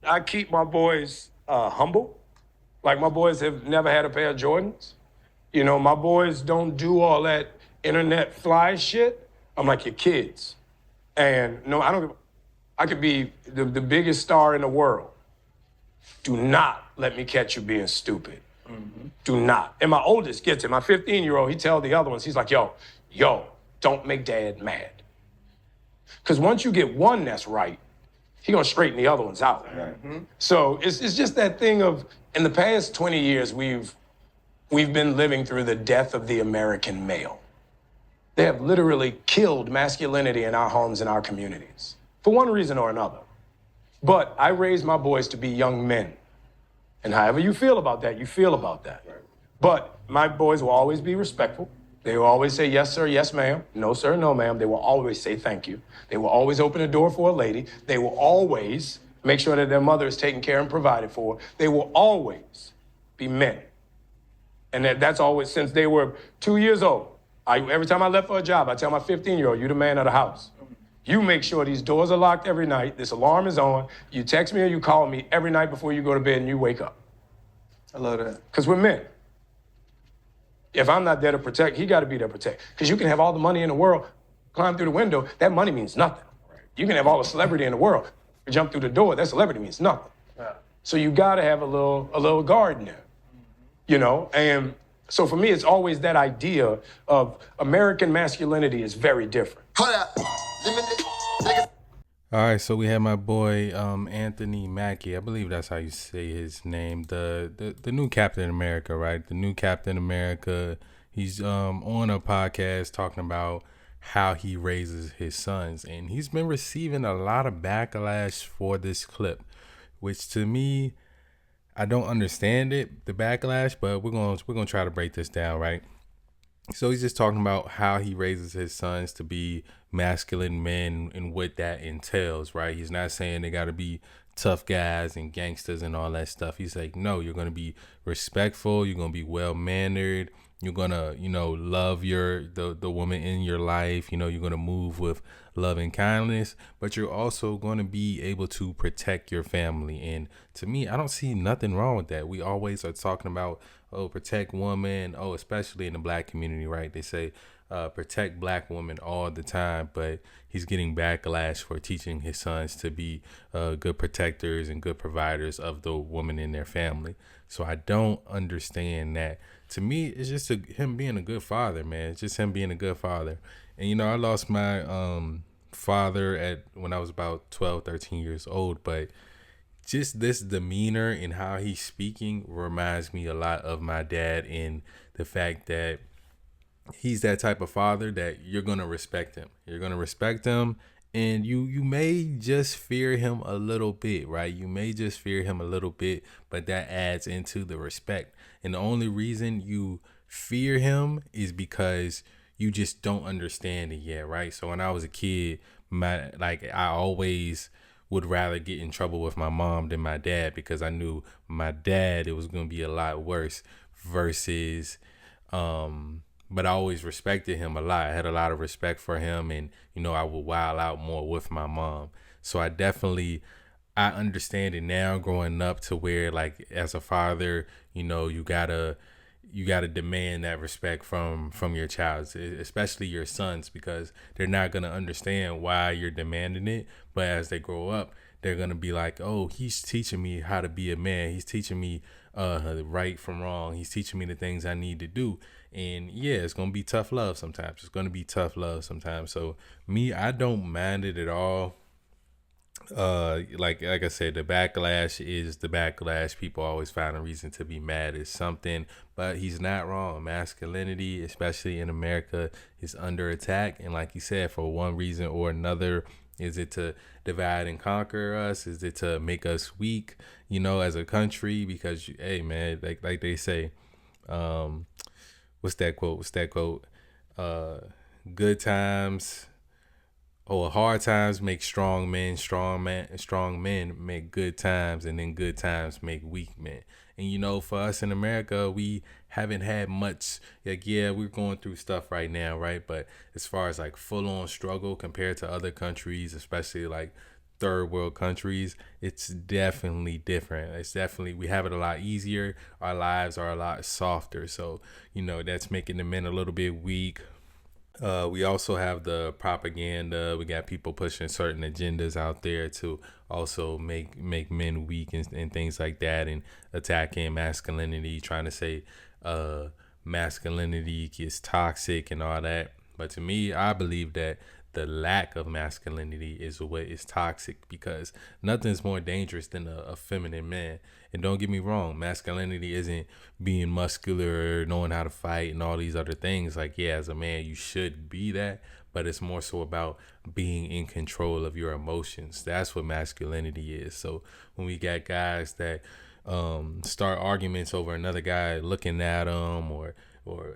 I keep my boys humble. Like my boys have never had a pair of Jordans. You know, my boys don't do all that internet fly shit. I'm like your kids. And no, I don't give I could be the biggest star in the world. Do not let me catch you being stupid. Do not. And my oldest gets it. My 15-year-old, he tell the other ones, he's like, yo, don't make dad mad. Because once you get one that's right, he gonna straighten the other ones out. Right. So it's just that thing of, in the past 20 years, we've been living through the death of the American male. They have literally killed masculinity in our homes and our communities, for one reason or another. But I raised my boys to be young men. And however you feel about that, you feel about that. Right. But my boys will always be respectful. They will always say, yes, sir, yes, ma'am. No, sir, no, ma'am. They will always say thank you. They will always open the door for a lady. They will always make sure that their mother is taken care and provided for. They will always be men. And that's always since they were 2 years old. Every time I left for a job, I tell my 15-year-old, you the man of the house. You make sure these doors are locked every night, this alarm is on, you text me or you call me every night before you go to bed and you wake up. I love that. Because we're men. If I'm not there to protect, he got to be there to protect. Because you can have all the money in the world, climb through the window, that money means nothing. Right. You can have all the celebrity in the world, jump through the door, that celebrity means nothing. Yeah. So you got to have a little guard in there, you know? And so for me, it's always that idea of American masculinity is very different. Hold up. All right, so we have my boy Anthony Mackie. I believe that's how you say his name. The new Captain America, right? The new Captain America. He's on a podcast talking about how he raises his sons, and he's been receiving a lot of backlash for this clip, which to me, I don't understand it, the backlash, but we're gonna try to break this down, right? So he's just talking about how he raises his sons to be masculine men and what that entails, right? He's not saying they got to be tough guys and gangsters and all that stuff. He's like, no, you're going to be respectful. You're going to be well-mannered. You're going to, love the woman in your life. You're going to move with love and kindness, but you're also going to be able to protect your family. And to me, I don't see nothing wrong with that. We always are talking about, protect women. Especially in the black community, right? They say, protect black women all the time, but he's getting backlash for teaching his sons to be good protectors and good providers of the woman in their family. So I don't understand that. To me, it's just him being a good father, man. It's just him being a good father. And, I lost my father when I was about 12, 13 years old, but just this demeanor and how he's speaking reminds me a lot of my dad, in the fact that he's that type of father that you're going to respect him. You're going to respect him, and you may just fear him a little bit, right? You may just fear him a little bit, but that adds into the respect. And the only reason you fear him is because you just don't understand it yet, right? So when I was a kid, I always would rather get in trouble with my mom than my dad, because I knew my dad, it was going to be a lot worse versus, but I always respected him a lot. I had a lot of respect for him, and, I would wild out more with my mom. So I understand it now growing up, to where, like, as a father, you gotta demand that respect from your child, especially your sons, because they're not going to understand why you're demanding it. But as they grow up, they're going to be like, oh, he's teaching me how to be a man. He's teaching me right from wrong. He's teaching me the things I need to do. And yeah, it's going to be tough love sometimes. So me, I don't mind it at all. Like I said, the backlash is the backlash. People always find a reason to be mad at something, but he's not wrong. Masculinity, especially in America, is under attack. And like you said, for one reason or another, is it to divide and conquer us? Is it to make us weak, as a country? Because, hey, man, like they say, what's that quote? Good times, hard times make strong men. Strong men make good times, and then good times make weak men. And for us in America, we haven't had much. Like, yeah, we're going through stuff right now, right? But as far as like full on struggle compared to other countries, especially like third world countries, it's definitely different. It's definitely, we have it a lot easier. Our lives are a lot softer. So, that's making the men a little bit weak. We also have the propaganda. We got people pushing certain agendas out there to also make men weak and things like that, and attacking masculinity, trying to say masculinity is toxic and all that. But to me, I believe that the lack of masculinity is what is toxic, because nothing's more dangerous than a feminine man. And don't get me wrong, masculinity isn't being muscular, knowing how to fight, and all these other things. Like, yeah, as a man, you should be that, but it's more so about being in control of your emotions. That's what masculinity is. So when we got guys that start arguments over another guy looking at them, or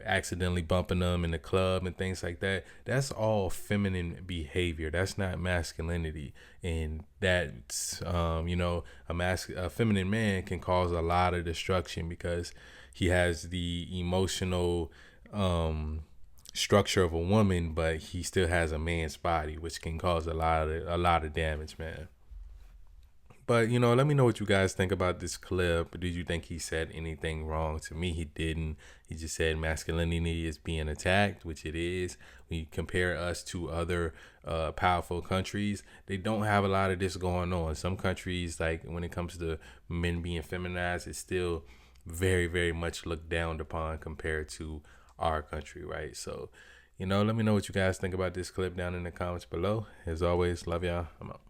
accidentally bumping them in the club and things like that, that's all feminine behavior. That's not masculinity. And that's a feminine man can cause a lot of destruction, because he has the emotional structure of a woman, but he still has a man's body, which can cause a lot of damage, man. But let me know what you guys think about this clip. Did you think he said anything wrong? To me, he didn't. He just said masculinity is being attacked, which it is. When you compare us to other powerful countries, they don't have a lot of this going on. Some countries, like when it comes to men being feminized, it's still very, very much looked down upon compared to our country, right? So, let me know what you guys think about this clip down in the comments below. As always, love y'all. I'm out.